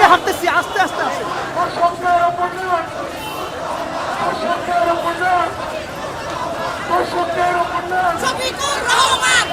হাঁটতেছি আস্তে আস্তে আসে শফিকুর রহমান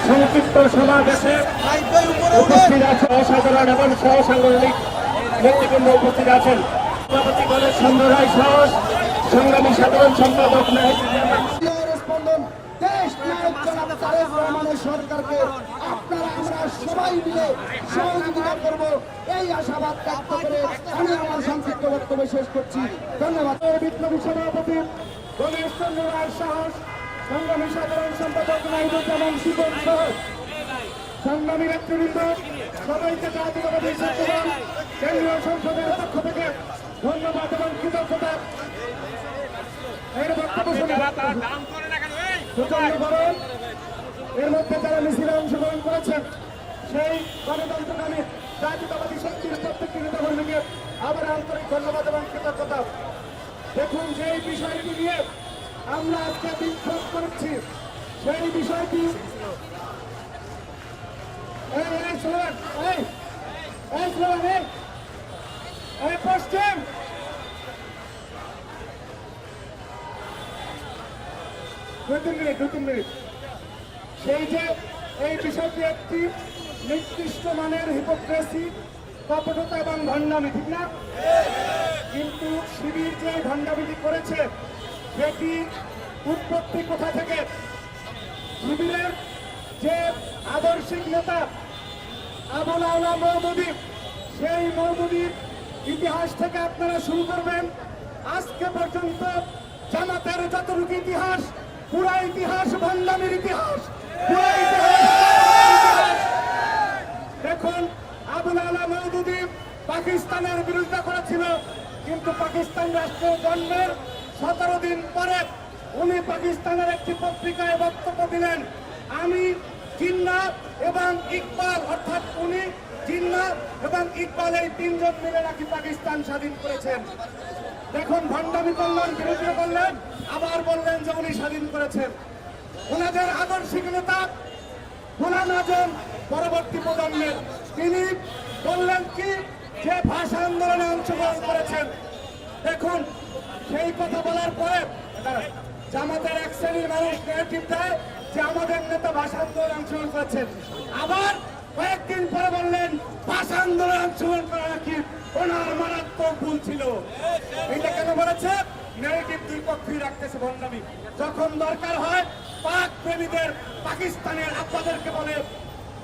সংক্ষিপ্ত সমাবেশে উপস্থিত আছে অসাধারণ এবং সহসাংগঠনিক নেতৃবৃন্দ উপস্থিত আছেন। সভাপতি গণেশ চন্দ্র রায় সহ সংগ্রামী সাধারণ সম্পাদক সরকারকে আপনারা আমরা সবাই মিলে সহযোগিতা করব এই আশাবাদ ব্যক্ত করে আমি আমার সংক্ষিপ্ত বক্তব্য শেষ করছি। ধন্যবাদ। বিপ্লবী সভাপতি গণেশ চন্দ্র রায় সহ সংগ্রামী সাধারণ সম্পাদক নাইদুজ্জামান শিবন সহ সংগ্রামী নেতৃবৃন্দ, সবাইকে জাতীয়তাবাদী ছাত্রদল কেন্দ্রীয় সংসদের পক্ষ থেকে ধন্যবাদ এবং কৃতজ্ঞতা। এর বক্তব্য শুনে প্রচন্ড গরম, এর মধ্যে যারা মিছিলে অংশগ্রহণ করেছেন সেই গণতন্ত্রকামী জাতীয়তাবাদী শক্তির প্রত্যেকটি নেতাকর্মীকে আবার আন্তরিক ধন্যবাদ এবং কৃতজ্ঞতা। দেখুন, যেই বিষয়টি নিয়ে আমরা আজকে বিক্ষোভ করছি সেই বিষয়টি পশ্চিম দু তিন মিনিট সেই যে এই বিষয়টি একটি নির্দিষ্ট মানের হিপোক্রেসি, কপটতা এবং ভণ্ডামি, ঠিক না? কিন্তু শিবির যে ভণ্ডামিটি করেছে সেটি উৎপত্তি কোথা থেকে? শিবিরের যে আদর্শিক নেতা আবুল আলা মওদুদী, সেই মওদুদীর ইতিহাস থেকে আপনারা শুরু করবেন। আজকে পর্যন্ত জামাতের যতটুকু ইতিহাস, পুরা ইতিহাস ভণ্ডামির ইতিহাস, পুরা ইতিহাস। দেখুন, আবুল আলা মওদুদী পাকিস্তানের বিরোধিতা করেছিল, কিন্তু পাকিস্তান রাষ্ট্রের জন্মের 17 দিন পরে উনি পাকিস্তানের একটি পত্রিকায় বক্তব্য দিলেন, আমি জিন্নাহ এবং ইকবাল, অর্থাৎ উনি জিন্নাহ এবং ইকবাল এই তিনজন মিলে নাকি পাকিস্তান স্বাধীন করেছেন। দেখুন, ভণ্ডামি করলেন, বিরোধিতা করলেন, আবার বললেন যে উনি স্বাধীন করেছেন। ওনাদের আদর্শিক নেতা গোলাম আজম পরবর্তী প্রজন্মের, তিনি বললেন কি যে ভাষা আন্দোলনে অংশগ্রহণ করেছেন। দেখুন, সেই কথা বলার পরে জামাতের এক শ্রেণীর মানুষ নেগেটিভ দেয় যে আমাদের নেতা ভাষা আন্দোলনে অংশগ্রহণ করেছেন। আবার কয়েকদিন পরে বললেন ভাষা আন্দোলনে অংশগ্রহণ করা নাকি ওনার মারাত্মক ভুল ছিল। এটা কেন বলেছে? নেগেটিভ দুই পক্ষই রাখতেছে ভণ্ডামি। যখন দরকার হয় পাক প্রেমীদের, পাকিস্তানের আব্বাদেরকে বলে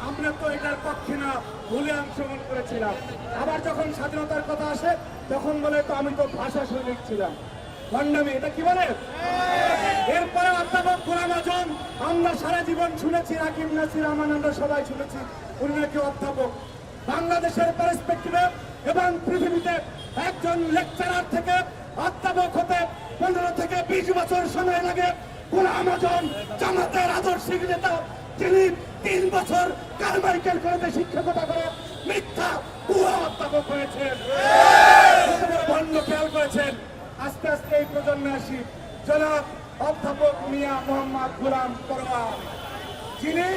আমরা তো এটার পক্ষে না, ভুলে অংশগ্রহণ করেছিলাম। আবার যখন স্বাধীনতার কথা আসে তখন বলে তো আমি তো ভাষা সৈনিক ছিলাম। ভণ্ডামি, এটা কি বলে? এরপরে অধ্যাপক গোলাম আজম, আমরা সারা জীবন শুনেছি, রাকিব নাসির রহমান, আমরা সবাই শুনেছি উনি নাকি অধ্যাপক। বাংলাদেশের পার্সপেক্টিভে এবং পৃথিবীতে একজন লেকচারার থেকে অধ্যাপক হতে 15 থেকে 20 বছর সময় লাগে। গোলাম আজম জামাতের আদর্শিক নেতা, যিনি 3 বছর কারমাইকেল কলেজে শিক্ষকতা করে মিথ্যা ভুয়া অধ্যাপক হয়েছেন। ভণ্ড খেয়াল করেছেন। আস্তে আস্তে এই প্রজন্মে আসি, জনাব অধ্যাপক মিয়া মোহাম্মদ গোলাম পরোয়ার, যিনি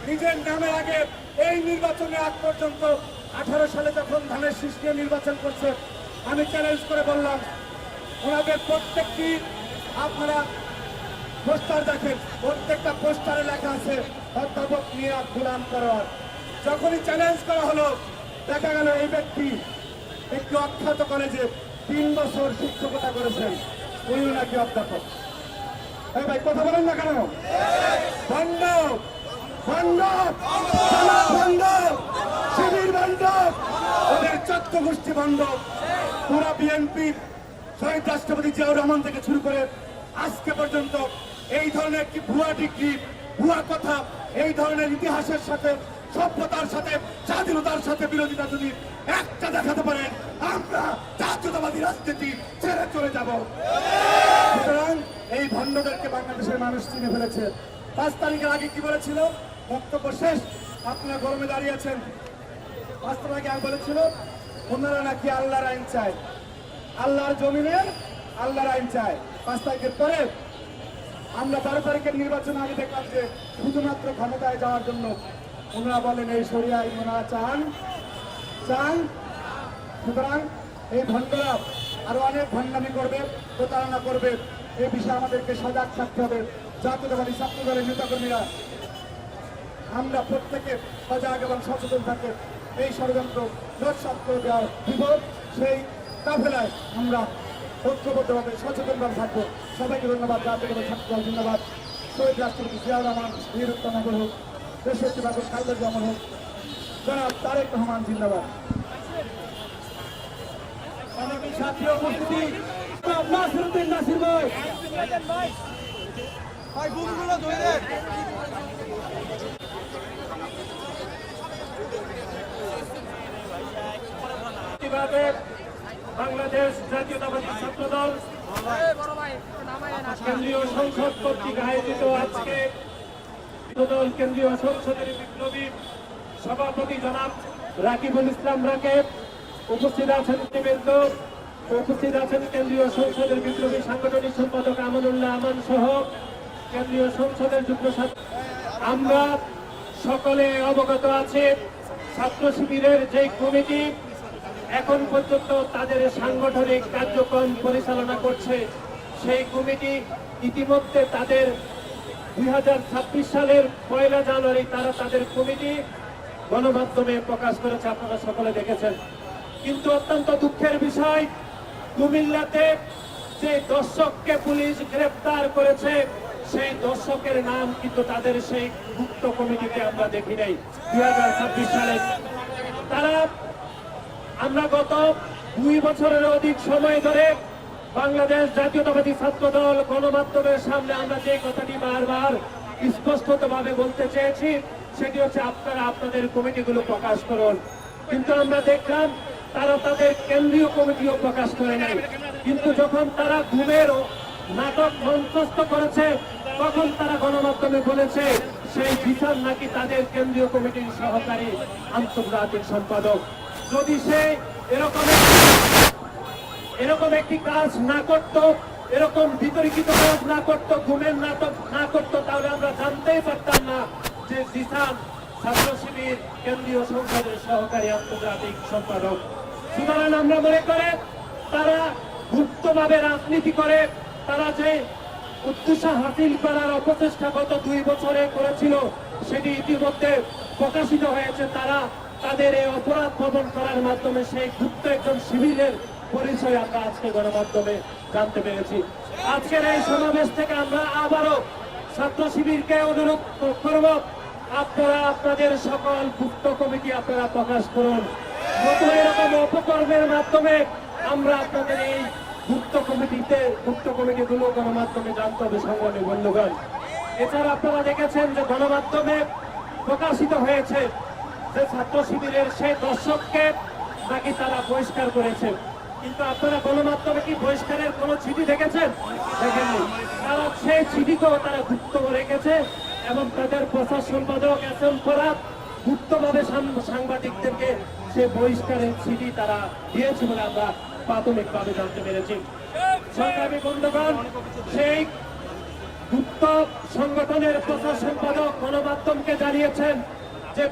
নিজের নামের আগে এই নির্বাচনে আগ পর্যন্ত 18 সালে যখন ধানের শীষ নিয়ে নির্বাচন করছে, আমি চ্যালেঞ্জ করে বললাম ওনাদের প্রত্যেকটি আপনারা পোস্টার দেখেন, প্রত্যেকটা পোস্টারে লেখা আছে অধ্যাপক মিয়া গোলাম পরোয়ার। যখনই চ্যালেঞ্জ করা হলো, দেখা গেল এই ব্যক্তি একটি অখ্যাত কলেজে 3 বছর শিক্ষকতা করেছেন, উনি নাকি অধ্যাপক। এই ভাই কথা বলেন না কেন? ভণ্ড, ভণ্ড, ভণ্ড, শিবির ভণ্ড, ওদের 14 গোষ্ঠী ভণ্ড। পুরা বিএনপি, শহীদ রাষ্ট্রপতি জিয়াউর রহমান থেকে শুরু করে আজকে পর্যন্ত এই ধরনের একটি ভুয়া ডিগ্রি, ভুয়া কথা, এই ধরনের ইতিহাসের সাথে, সভ্যতার সাথে, স্বাধীনতার সাথে বিরোধিতা যদি একটা দেখাতে পারেন, আমরা জাতীয়তাবাদী রাজনীতি ছেড়ে চলে যাব। সুতরাং এই ভণ্ডদেরকে বাংলাদেশের মানুষ চিনে ফেলেছে। 5 তারিখের আগে কি বলেছিল? বক্তব্য শেষ, আপনারা গরমে দাঁড়িয়েছেন। 5 তারিখ আগে আর বলেছিল ওনারা নাকি আল্লাহর আইন চায়, আল্লাহর জমিনের আল্লাহর আইন চায়। 5 তারিখের পরে আমরা 12 তারিখের নির্বাচনে আগে দেখলাম যে শুধুমাত্র ক্ষমতায় যাওয়ার জন্য ওনারা বলেন এই শরিয়া আইন ওনারা চান। সুতরাং এই ভণ্ডরা আরো অনেক ভণ্ডামি করবে, প্রতারণা করবে। এই বিষয়ে আমাদেরকে সজাগ থাকতে হবে। জাতীয়তাবাদী ছাত্র দলের নেতাকর্মীরা আমরা প্রত্যেকে সজাগ এবং সচেতন থাকবে। এই ষড়যন্ত্র নস্যাৎ করে দেওয়ার বিপদ, সেই কাফেলায় আমরা ঐক্যবদ্ধভাবে সচেতনভাবে থাকবো। সবাইকে ধন্যবাদ। জাতীয়তাবাদী ছাত্র দল ধন্যবাদ। শহীদ রাষ্ট্রপতি জিয়াউর রহমান বীর উত্তম হোক, দেশটি বাবুর খালেদা জিয়া হোক, জনাব তারেক রহমান জিন্দাবাদ। আমাদের সাথী উপস্থিতি নাসিরউদ্দিন নাসির ভাই, ভাই বুলগুলো ধরে দেন। প্রতিবাদে বাংলাদেশ জাতীয়তাবাদী ছাত্রদল কেন্দ্রীয় সংসদ কর্তৃক আয়োজিত আজকে দল কেন্দ্রীয় সংসদের বিপ্লবী সভাপতি জনাব রাকিবুল ইসলাম রাকেব, উপস্থিত আছেন নেতৃবৃন্দ, উপস্থিত আছেন কেন্দ্রীয় সংসদের বিপ্লবী সাংগঠনিক সম্পাদক আমানুল্লাহ আমান সহ কেন্দ্রীয় সংসদের যুগ্ম আমরা সকলে অবগত আছে ছাত্র শিবিরের যে কমিটি এখন পর্যন্ত তাদের সাংগঠনিক কার্যক্রম পরিচালনা করছে, সেই কমিটি ইতিমধ্যে তাদের 2026 সালের 1 জানুয়ারি তারা তাদের কমিটি গণমাধ্যমে প্রকাশ করেছে, আপনারা সকলে দেখেছেন। কিন্তু অত্যন্ত দুঃখের বিষয়, কুমিল্লাতে যে দর্শককে পুলিশ গ্রেফতার করেছে সেই দর্শকের নাম কিন্তু তাদের সেই গুপ্ত কমিটিতে আমরা দেখি নাই 2026 সালে। তারা আমরা গত 2 বছরের অধিক সময় ধরে বাংলাদেশ জাতীয়তাবাদী ছাত্রদল গণমাধ্যমের সামনে আমরা যে কথাটি বারবার স্পষ্টতভাবে বলতে চেয়েছি সেটি হচ্ছে আপনারা আপনাদের কমিটিগুলো প্রকাশ করুন। কিন্তু আমরা দেখলাম তারা তাদের কেন্দ্রীয় কমিটিও প্রকাশ করে নাই। কিন্তু যখন তারা ঘুমের নাটক মঞ্চস্থ করেছে তখন তারা গণমাধ্যমে বলেছে সেই বিচার নাকি তাদের কেন্দ্রীয় কমিটির সহকারী আন্তর্জাতিক সম্পাদক। যদি সে এরকম একটি কাজ না করত, এরকম বিতর্কিত কাজ না করত, ঘুমের নাটক না করত, তাহলে আমরা জানতেই পারতাম না যে জিসান ছাত্র শিবির কেন্দ্রীয় সংসদের সহকারী আন্তর্জাতিক সম্পাদক। সুতরাং আমরা মনে করে তারা গুপ্তভাবে রাজনীতি করে, তারা যে উদ্দেশ্য হাসিল করার অপচেষ্টা গত 2 বছরে করেছিল সেটি ইতিমধ্যে প্রকাশিত হয়েছে। তারা তাদের এই অপরাধ প্রবণ করার মাধ্যমে সেই গুপ্ত একজন শিবিরের পরিচয় আমরা আজকে গণমাধ্যমে জানতে পেরেছি। আজকের এই সমাবেশ থেকে আমরা আবারও ছাত্র শিবিরকে অনুরোধ করব, আপনারা আপনাদের সকল গুপ্ত কমিটি আপনারা প্রকাশ করুন। নতুন এরকম অপকর্মের মাধ্যমে আমরা আপনাদের এই গুপ্ত কমিটিগুলো গণমাধ্যমে জানতে হবে সংগ্রামী বন্ধুগণ। এছাড়া আপনারা দেখেছেন যে গণমাধ্যমে প্রকাশিত হয়েছে যে ছাত্র শিবিরের সেই দর্শককে নাকি তারা বহিষ্কার করেছে। কিন্তু আপনারা গণমাধ্যমে কি বহিষ্কারের কোন চিঠি দেখেছেন? দেখেননি। তারা সেই চিঠিকেও তারা গুপ্ত রেখেছে এবং তাদের প্রচার সম্পাদক এসএম ফরাদ গুপ্তভাবে সাংবাদিকদেরকে সে বহিষ্কারের চিঠি তারা দিয়েছে বলে আমরা প্রাথমিকভাবে জানতে পেরেছি। সংগ্রামী বন্ধুগণ, সেই গুপ্ত সংগঠনের প্রচার সম্পাদক গণমাধ্যমকে জানিয়েছেন যে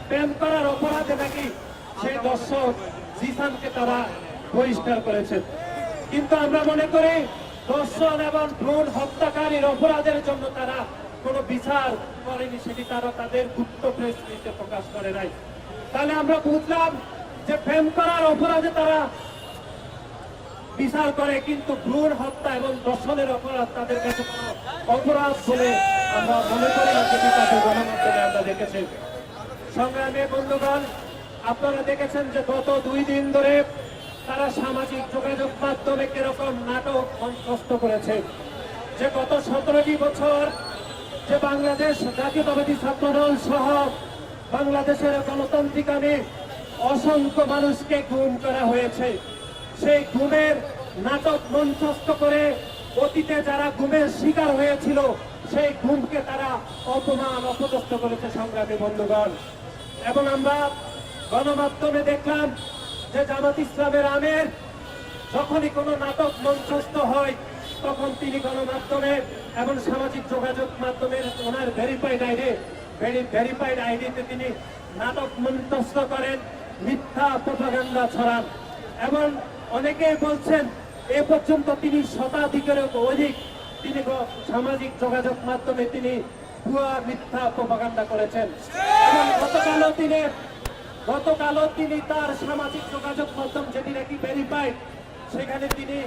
প্রেম করার অপরাধে নাকি সেই দর্শক জিসানকে তারা বহিষ্কার করেছেন। কিন্তু আমরা মনে করি দর্শন এবং ভ্রূণ হত্যাকারীর অপরাধের জন্য তারা কোনো বিচার করেনি, সেটি তারা তাদের গুপ্ত প্রেস রিলিজে প্রকাশ করে নাই। তাহলে আমরা বুঝলাম যে প্রেম করার অপরাধে তারা বিচার করে, কিন্তু ভ্রূণ হত্যা এবং দর্শনের অপরাধ তাদের কাছে কোনো অপরাধ বলে আমরা মনে করি না, যেটি তাদের গণমাধ্যমে আমরা দেখেছি। সংগ্রামী বন্ধুগণ, আপনারা দেখেছেন যে গত 2 দিন ধরে তারা সামাজিক যোগাযোগ মাধ্যমে কিরকম নাটক মঞ্চস্থ করেছে, যে গত 17টি বছর যে বাংলাদেশ জাতীয়তাবাদী ছাত্রদল সহ বাংলাদেশের গণতান্ত্রিক আইনে অসংখ্য মানুষকে গুম করা হয়েছে। সেই গুমের নাটক মঞ্চস্থ করে অতীতে যারা গুমের শিকার হয়েছিল সেই গুমকে তারা অপমান অপদস্থ করেছে সংগ্রামী বন্ধুগণ। এবং আমরা গণমাধ্যমে দেখলাম যে জামাত ইসলামের আমির যখনই কোনো নাটক মঞ্চস্থ হয় তখন তিনি গণমাধ্যমে এবং সামাজিক যোগাযোগ মাধ্যমের ওনার ভেরিফাইড আইডিতে তিনি নাটক মঞ্চস্থ করেন, মিথ্যা প্রপাগান্ডা ছড়ান। এবং অনেকেই বলছেন এ পর্যন্ত তিনি শতাধিকেরও অধিক তিনি সামাজিক যোগাযোগ মাধ্যমে তিনি ভুয়া মিথ্যা প্রপাগান্ডা করেছেন। এবং গতকালও তিনি তার সামাজিক যোগাযোগ মাধ্যম যেটি নাকি ভেরিফাইড, সেখানে তিনি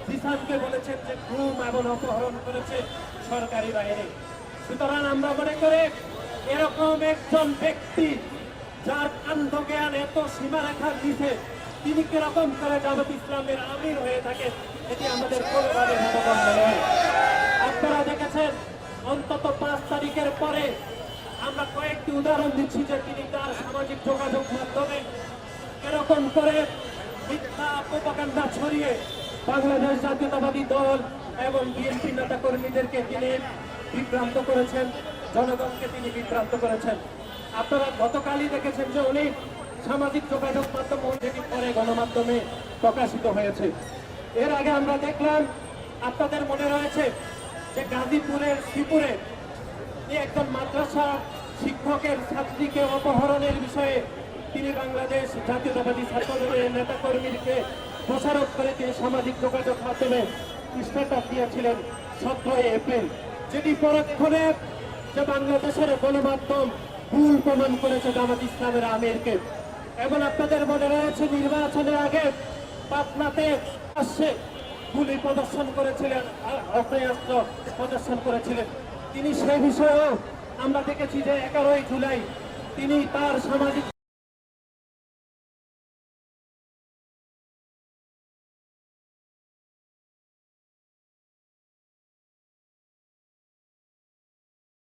জিসানকে বলেছেন যে গুম এবং অপহরণ করেছে সরকারি বাহিনী। সুতরাং আমরা মনে করি এরকম একজন ব্যক্তি যার কাণ্ড জ্ঞান এত সীমারেখার নিচে, তিনি কিরকম করে জামাত ইসলামের আমির হয়ে থাকেন এটি আমাদের কোনোভাবে বোধগম্য নয়। আপনারা দেখেছেন অন্তত 5 তারিখের পরে আমরা কয়েকটি উদাহরণ দিচ্ছি যে তিনি তার সামাজিক যোগাযোগ মাধ্যমে এরকম করে মিথ্যা প্রোপাগান্ডা ছড়িয়ে বাংলাদেশ জাতীয়তাবাদী দল এবং বিএনপি নেতা কর্মীদেরকে তিনি বিভ্রান্ত করেছেন, জনগণকে তিনি বিভ্রান্ত করেছেন। আপনারা গতকালই দেখেছেন যে উনি সামাজিক যোগাযোগ মাধ্যম যেটি পরে গণমাধ্যমে প্রকাশিত হয়েছে। এর আগে আমরা দেখলাম, আপনাদের মনে রয়েছে যে গাজীপুরের শ্রীপুরে একজন মাদ্রাসা শিক্ষকের ছাত্রীকে অপহরণের বিষয়ে তিনি বাংলাদেশ জাতীয়তাবাদী ছাত্রদলের নেতা কর্মীকে দোষারোপ করে তিনি সামাজিক যোগাযোগ মাধ্যমে স্ট্যাটাস দিয়েছিলেন 17 এপ্রিল, যেটি পরক্ষণে যে বাংলাদেশের গণমাধ্যম ভুল প্রমাণ করেছে জামাত ইসলামের আমিরকে। এবং আপনাদের মনে রয়েছে নির্বাচনের আগে পাটনাতে আসছে গুলি প্রদর্শন করেছিলেন, আগ্নেয়াস্ত্র প্রদর্শন করেছিলেন। তিনি সে বিষয়েও আমরা দেখেছি যে 11 জুলাই তিনি তার সামাজিক